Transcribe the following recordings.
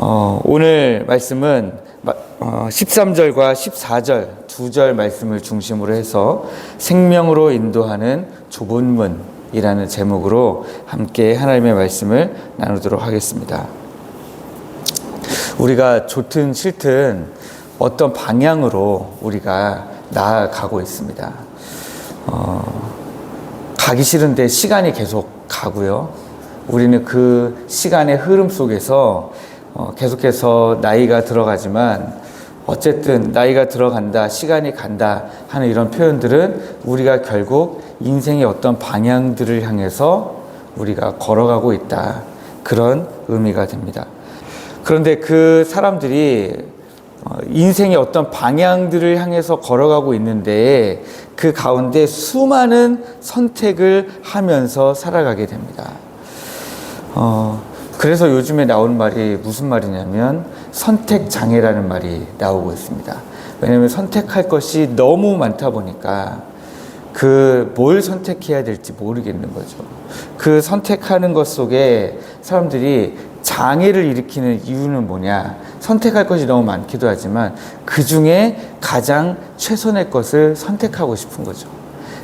오늘 말씀은 13절과 14절 두 절 말씀을 중심으로 해서 생명으로 인도하는 좁은 문이라는 제목으로 함께 하나님의 말씀을 나누도록 하겠습니다. 우리가 좋든 싫든 어떤 방향으로 우리가 나아가고 있습니다. 가기 싫은데 시간이 계속 가고요. 우리는 그 시간의 흐름 속에서 계속해서 나이가 들어가지만 어쨌든 나이가 들어간다, 시간이 간다 하는 이런 표현들은 우리가 결국 인생의 어떤 방향들을 향해서 우리가 걸어가고 있다, 그런 의미가 됩니다. 그런데 그 사람들이 인생의 어떤 방향들을 향해서 걸어가고 있는데 그 가운데 수많은 선택을 하면서 살아가게 됩니다. 그래서 요즘에 나오는 말이 무슨 말이냐면 선택장애라는 말이 나오고 있습니다. 왜냐하면 선택할 것이 너무 많다 보니까 뭘 선택해야 될지 모르겠는 거죠. 그 선택하는 것 속에 사람들이 장애를 일으키는 이유는 뭐냐? 선택할 것이 너무 많기도 하지만 그 중에 가장 최선의 것을 선택하고 싶은 거죠.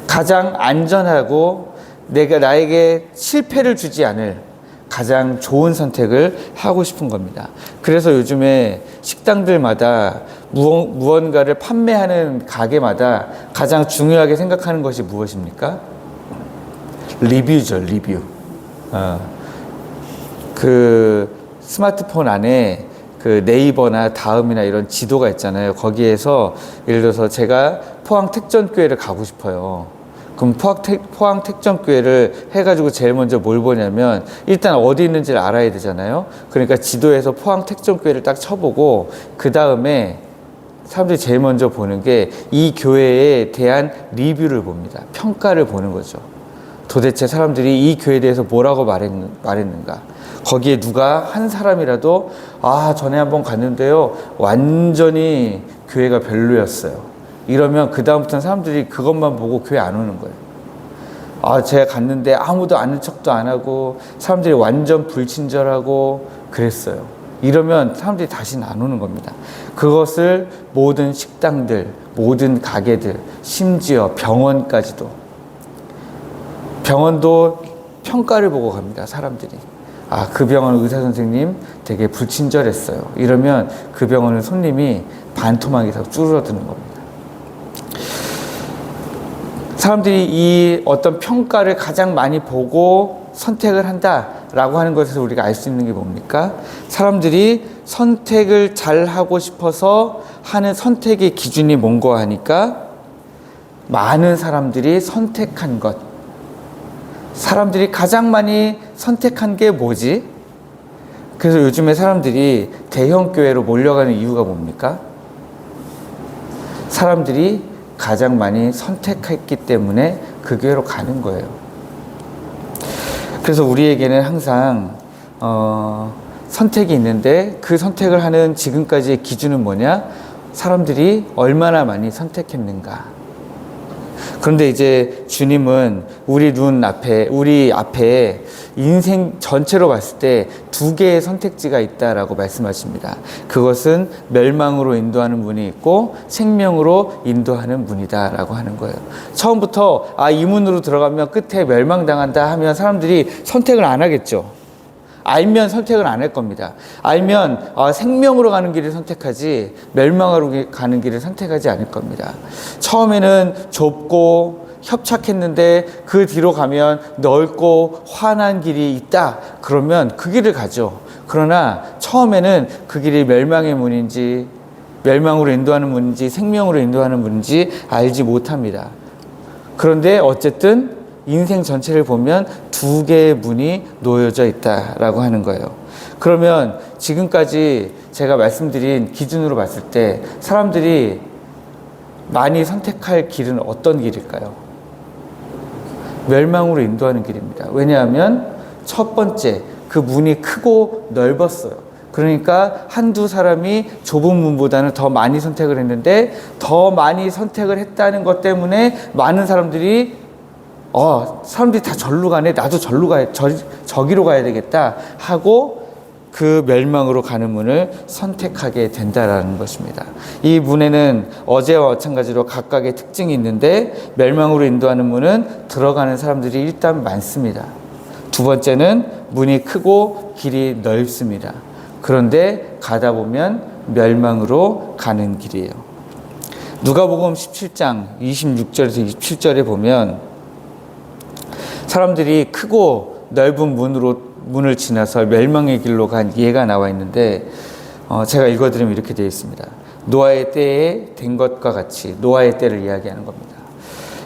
가장 안전하고 나에게 실패를 주지 않을 가장 좋은 선택을 하고 싶은 겁니다. 그래서 요즘에 식당들마다 무언가를 판매하는 가게마다 가장 중요하게 생각하는 것이 무엇입니까? 리뷰죠, 리뷰. 그 스마트폰 안에 그 네이버나 다음이나 이런 지도가 있잖아요. 거기에서 예를 들어서 제가 포항 택전교회를 가고 싶어요. 그럼 포항 택전교회를 해가지고 제일 먼저 뭘 보냐면 일단 어디 있는지를 알아야 되잖아요. 그러니까 지도에서 포항 택전교회를 딱 쳐보고 그 다음에 사람들이 제일 먼저 보는 게 이 교회에 대한 리뷰를 봅니다. 평가를 보는 거죠. 도대체 사람들이 이 교회에 대해서 뭐라고 말했는가. 거기에 누가 한 사람이라도 전에 한번 갔는데요, 완전히 교회가 별로였어요, 이러면 그 다음부터는 사람들이 그것만 보고 교회 안 오는 거예요. 제가 갔는데 아무도 아는 척도 안 하고 사람들이 완전 불친절하고 그랬어요. 이러면 사람들이 다시는 안 오는 겁니다. 그것을 모든 식당들, 모든 가게들, 심지어 병원까지도, 병원도 평가를 보고 갑니다. 사람들이. 그 병원 의사 선생님 되게 불친절했어요. 이러면 그 병원은 손님이 반토막 이상 줄어드는 겁니다. 사람들이 이 어떤 평가를 가장 많이 보고 선택을 한다라고 하는 것에서 우리가 알 수 있는 게 뭡니까? 사람들이 선택을 잘 하고 싶어서 하는 선택의 기준이 뭔가 하니까 많은 사람들이 선택한 것. 사람들이 가장 많이 선택한 게 뭐지? 그래서 요즘에 사람들이 대형 교회로 몰려가는 이유가 뭡니까? 사람들이 가장 많이 선택했기 때문에 그 교회로 가는 거예요. 그래서 우리에게는 항상 선택이 있는데 그 선택을 하는 지금까지의 기준은 뭐냐? 사람들이 얼마나 많이 선택했는가. 그런데 이제 주님은 우리 앞에 인생 전체로 봤을 때 두 개의 선택지가 있다라고 말씀하십니다. 그것은 멸망으로 인도하는 문이 있고 생명으로 인도하는 문이다라고 하는 거예요. 처음부터 이 문으로 들어가면 끝에 멸망당한다 하면 사람들이 선택을 안 하겠죠. 알면 선택을 안 할 겁니다. 알면 생명으로 가는 길을 선택하지 멸망으로 가는 길을 선택하지 않을 겁니다. 처음에는 좁고 협착했는데 그 뒤로 가면 넓고 환한 길이 있다, 그러면 그 길을 가죠. 그러나 처음에는 그 길이 멸망의 문인지 멸망으로 인도하는 문인지 생명으로 인도하는 문인지 알지 못합니다. 그런데 어쨌든 인생 전체를 보면 두 개의 문이 놓여져 있다라고 하는 거예요. 그러면 지금까지 제가 말씀드린 기준으로 봤을 때 사람들이 많이 선택할 길은 어떤 길일까요? 멸망으로 인도하는 길입니다. 왜냐하면 첫 번째, 그 문이 크고 넓었어요. 그러니까 한두 사람이 좁은 문보다는 더 많이 선택을 했는데 더 많이 선택을 했다는 것 때문에 많은 사람들이 사람들이 다 절로 가네, 나도 절로 저기로 가야 되겠다 하고 그 멸망으로 가는 문을 선택하게 된다라는 것입니다. 이 문에는 어제와 마찬가지로 각각의 특징이 있는데 멸망으로 인도하는 문은 들어가는 사람들이 일단 많습니다. 두 번째는 문이 크고 길이 넓습니다. 그런데 가다 보면 멸망으로 가는 길이에요. 누가복음 17장 26절에서 27절에 보면 사람들이 크고 넓은 문을 지나서 멸망의 길로 간 예가 나와 있는데 제가 읽어드리면 이렇게 되어 있습니다. 노아의 때에 된 것과 같이 노아의 때를 이야기하는 겁니다.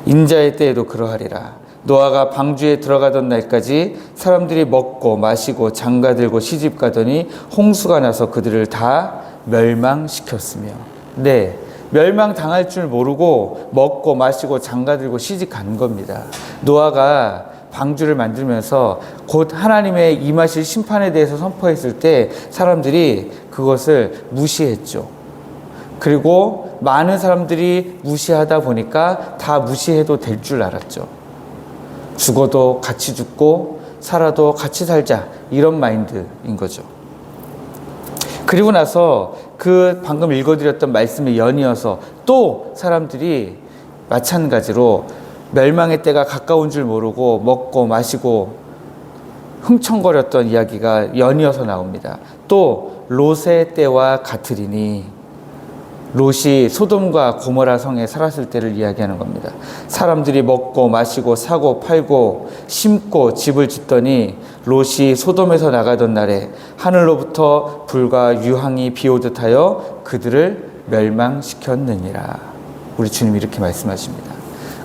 인자의 때에도 그러하리라. 노아가 방주에 들어가던 날까지 사람들이 먹고 마시고 장가들고 시집가더니 홍수가 나서 그들을 다 멸망시켰으며, 네, 멸망당할 줄 모르고 먹고 마시고 장가들고 시집간 겁니다. 노아가 방주를 만들면서 곧 하나님의 임하실 심판에 대해서 선포했을 때 사람들이 그것을 무시했죠. 그리고 많은 사람들이 무시하다 보니까 다 무시해도 될 줄 알았죠. 죽어도 같이 죽고 살아도 같이 살자, 이런 마인드인 거죠. 그리고 나서 그 방금 읽어드렸던 말씀에 연이어서 또 사람들이 마찬가지로 멸망의 때가 가까운 줄 모르고 먹고 마시고 흥청거렸던 이야기가 연이어서 나옵니다. 또 롯의 때와 같으리니, 롯이 소돔과 고모라 성에 살았을 때를 이야기하는 겁니다. 사람들이 먹고 마시고 사고 팔고 심고 집을 짓더니 롯이 소돔에서 나가던 날에 하늘로부터 불과 유황이 비오듯 하여 그들을 멸망시켰느니라. 우리 주님이 이렇게 말씀하십니다.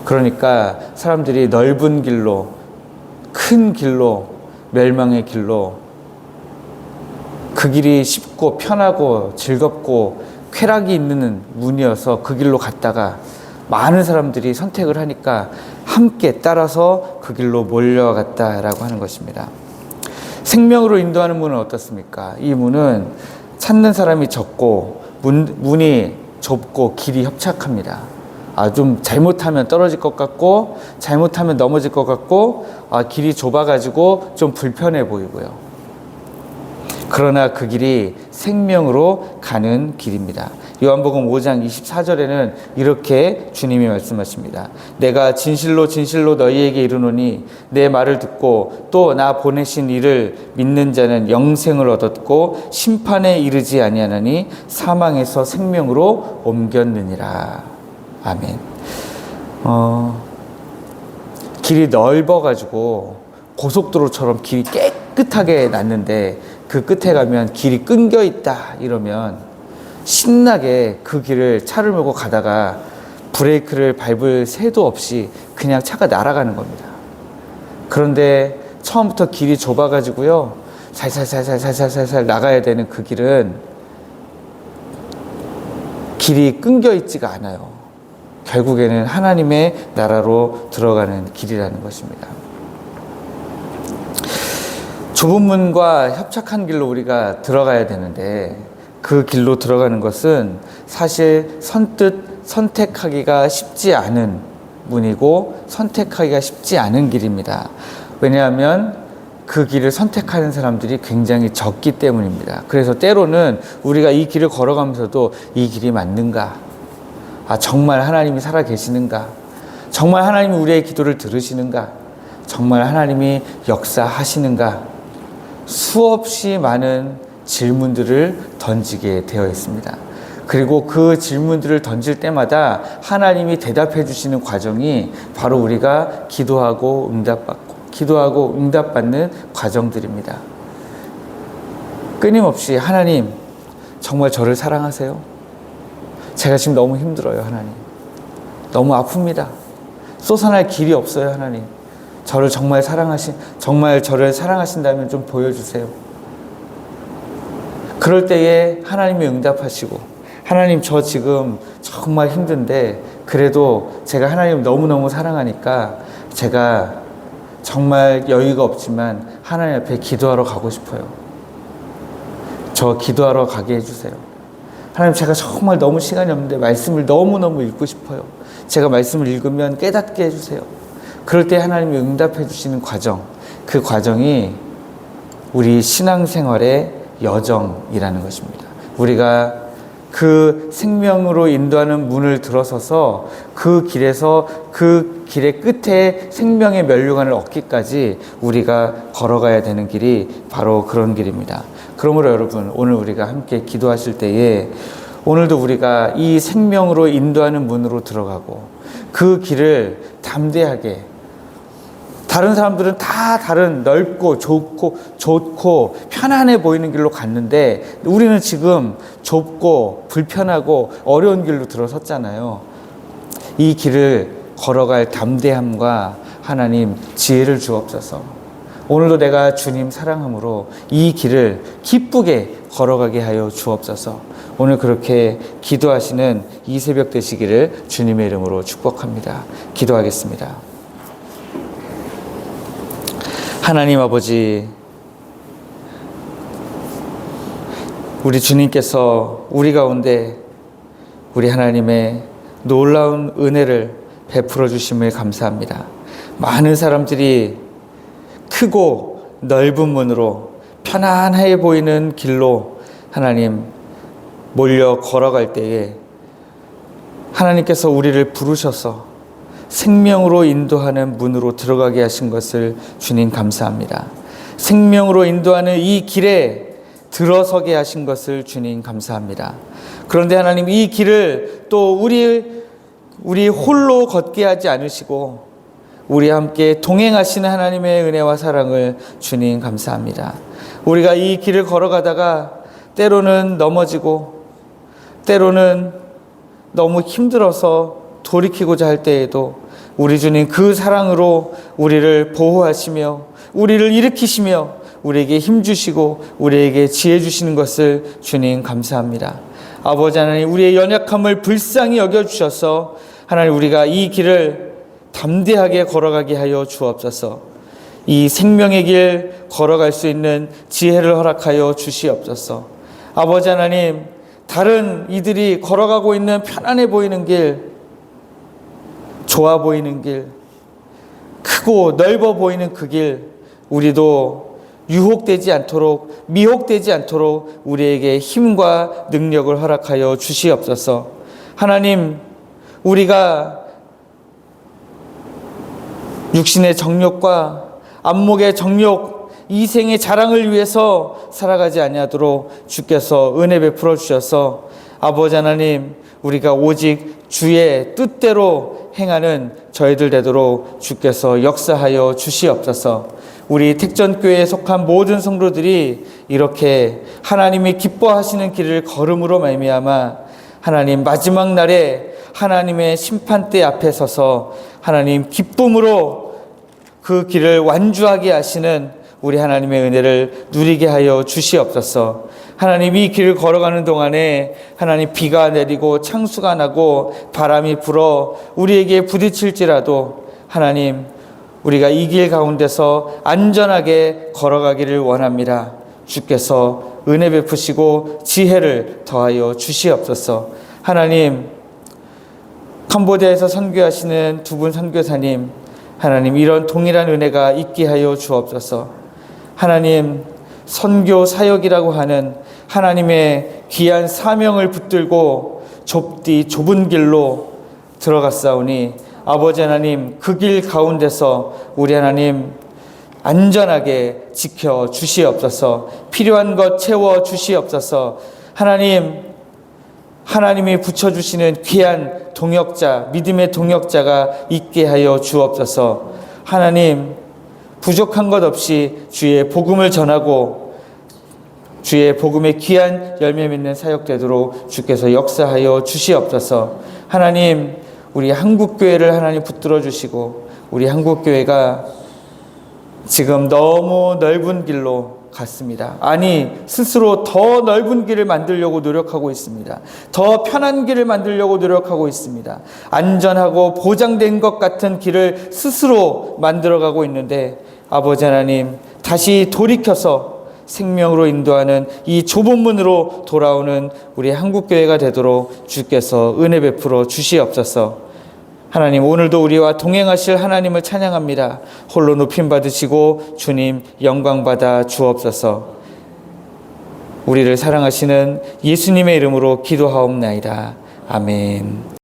그러니까 사람들이 넓은 길로, 큰 길로, 멸망의 길로, 그 길이 쉽고 편하고 즐겁고 쾌락이 있는 문이어서 그 길로 갔다가 많은 사람들이 선택을 하니까 함께 따라서 그 길로 몰려갔다라고 하는 것입니다. 생명으로 인도하는 문은 어떻습니까? 이 문은 찾는 사람이 적고 문이 좁고 길이 협착합니다. 좀 잘못하면 떨어질 것 같고 잘못하면 넘어질 것 같고 길이 좁아가지고 좀 불편해 보이고요. 그러나 그 길이 생명으로 가는 길입니다. 요한복음 5장 24절에는 이렇게 주님이 말씀하십니다. 내가 진실로 진실로 너희에게 이르노니 내 말을 듣고 또 나 보내신 이를 믿는 자는 영생을 얻었고 심판에 이르지 아니하나니 사망에서 생명으로 옮겼느니라. 아멘. 길이 넓어가지고 고속도로처럼 길이 깨끗하게 났는데 그 끝에 가면 길이 끊겨 있다 이러면 신나게 그 길을 차를 몰고 가다가 브레이크를 밟을 새도 없이 그냥 차가 날아가는 겁니다. 그런데 처음부터 길이 좁아가지고요, 살살살살살살살 나가야 되는 그 길은 길이 끊겨 있지가 않아요. 결국에는 하나님의 나라로 들어가는 길이라는 것입니다. 좁은 문과 협착한 길로 우리가 들어가야 되는데 그 길로 들어가는 것은 사실 선뜻 선택하기가 쉽지 않은 문이고 선택하기가 쉽지 않은 길입니다. 왜냐하면 그 길을 선택하는 사람들이 굉장히 적기 때문입니다. 그래서 때로는 우리가 이 길을 걸어가면서도 이 길이 맞는가? 정말 하나님이 살아 계시는가? 정말 하나님이 우리의 기도를 들으시는가? 정말 하나님이 역사하시는가? 수없이 많은 질문들을 던지게 되어 있습니다. 그리고 그 질문들을 던질 때마다 하나님이 대답해 주시는 과정이 바로 우리가 기도하고 응답받는 과정들입니다. 끊임없이 하나님, 정말 저를 사랑하세요? 제가 지금 너무 힘들어요, 하나님. 너무 아픕니다. 솟아날 길이 없어요, 하나님. 저를 정말 저를 사랑하신다면 좀 보여주세요. 그럴 때에 하나님이 응답하시고, 하나님 저 지금 정말 힘든데 그래도 제가 하나님을 너무너무 사랑하니까 제가 정말 여유가 없지만 하나님 앞에 기도하러 가고 싶어요. 저 기도하러 가게 해주세요. 하나님, 제가 정말 너무 시간이 없는데 말씀을 너무너무 읽고 싶어요. 제가 말씀을 읽으면 깨닫게 해주세요. 그럴 때 하나님이 응답해 주시는 과정, 그 과정이 우리 신앙생활의 여정이라는 것입니다. 우리가 그 생명으로 인도하는 문을 들어서서 그 길에서 그 길의 끝에 생명의 면류관을 얻기까지 우리가 걸어가야 되는 길이 바로 그런 길입니다. 그러므로 여러분, 오늘 우리가 함께 기도하실 때에 오늘도 우리가 이 생명으로 인도하는 문으로 들어가고 그 길을 담대하게, 다른 사람들은 다 다른 넓고 좋고 편안해 보이는 길로 갔는데 우리는 지금 좁고 불편하고 어려운 길로 들어섰잖아요. 이 길을 걸어갈 담대함과 하나님 지혜를 주옵소서. 오늘도 내가 주님 사랑함으로 이 길을 기쁘게 걸어가게 하여 주옵소서. 오늘 그렇게 기도하시는 이 새벽 되시기를 주님의 이름으로 축복합니다. 기도하겠습니다. 하나님 아버지, 우리 주님께서 우리 가운데 우리 하나님의 놀라운 은혜를 베풀어 주심을 감사합니다. 많은 사람들이 크고 넓은 문으로 편안해 보이는 길로 하나님 몰려 걸어갈 때에 하나님께서 우리를 부르셔서 생명으로 인도하는 문으로 들어가게 하신 것을 주님 감사합니다. 생명으로 인도하는 이 길에 들어서게 하신 것을 주님 감사합니다. 그런데 하나님, 이 길을 또 우리 홀로 걷게 하지 않으시고 우리와 함께 동행하시는 하나님의 은혜와 사랑을 주님 감사합니다. 우리가 이 길을 걸어가다가 때로는 넘어지고 때로는 너무 힘들어서 돌이키고자 할 때에도 우리 주님 그 사랑으로 우리를 보호하시며 우리를 일으키시며 우리에게 힘주시고 우리에게 지혜 주시는 것을 주님 감사합니다. 아버지 하나님, 우리의 연약함을 불쌍히 여겨주셔서 하나님, 우리가 이 길을 담대하게 걸어가게 하여 주옵소서. 이 생명의 길 걸어갈 수 있는 지혜를 허락하여 주시옵소서. 아버지 하나님, 다른 이들이 걸어가고 있는 편안해 보이는 길, 좋아 보이는 길, 크고 넓어 보이는 그 길, 우리도 유혹되지 않도록, 미혹되지 않도록 우리에게 힘과 능력을 허락하여 주시옵소서. 하나님, 우리가 육신의 정욕과 안목의 정욕, 이생의 자랑을 위해서 살아가지 아니하도록 주께서 은혜 베풀어 주셔서 아버지 하나님, 우리가 오직 주의 뜻대로 행하는 저희들 되도록 주께서 역사하여 주시옵소서. 우리 택전교회에 속한 모든 성도들이 이렇게 하나님이 기뻐하시는 길을 걸음으로 말미암아 하나님 마지막 날에 하나님의 심판대 앞에 서서 하나님 기쁨으로 그 길을 완주하게 하시는 우리 하나님의 은혜를 누리게 하여 주시옵소서. 하나님, 이 길을 걸어가는 동안에 하나님 비가 내리고 창수가 나고 바람이 불어 우리에게 부딪힐지라도 하나님, 우리가 이 길 가운데서 안전하게 걸어가기를 원합니다. 주께서 은혜 베푸시고 지혜를 더하여 주시옵소서. 하나님, 캄보디아에서 선교하시는 두 분 선교사님, 하나님, 이런 동일한 은혜가 있게 하여 주옵소서. 하나님, 선교 사역이라고 하는 하나님의 귀한 사명을 붙들고 좁은 길로 들어갔사오니 아버지 하나님, 그 길 가운데서 우리 하나님 안전하게 지켜 주시옵소서. 필요한 것 채워 주시옵소서. 하나님, 하나님이 붙여주시는 귀한 동역자, 믿음의 동역자가 있게 하여 주옵소서. 하나님, 부족한 것 없이 주의 복음을 전하고 주의 복음의 귀한 열매 맺는 사역 되도록 주께서 역사하여 주시옵소서. 하나님, 우리 한국교회를 하나님 붙들어 주시고 우리 한국교회가 지금 너무 넓은 길로 갔습니다. 아니, 스스로 더 넓은 길을 만들려고 노력하고 있습니다. 더 편한 길을 만들려고 노력하고 있습니다. 안전하고 보장된 것 같은 길을 스스로 만들어가고 있는데 아버지 하나님, 다시 돌이켜서 생명으로 인도하는 이 좁은 문으로 돌아오는 우리 한국교회가 되도록 주께서 은혜 베풀어 주시옵소서. 하나님, 오늘도 우리와 동행하실 하나님을 찬양합니다. 홀로 높임 받으시고 주님 영광 받아 주옵소서. 우리를 사랑하시는 예수님의 이름으로 기도하옵나이다. 아멘.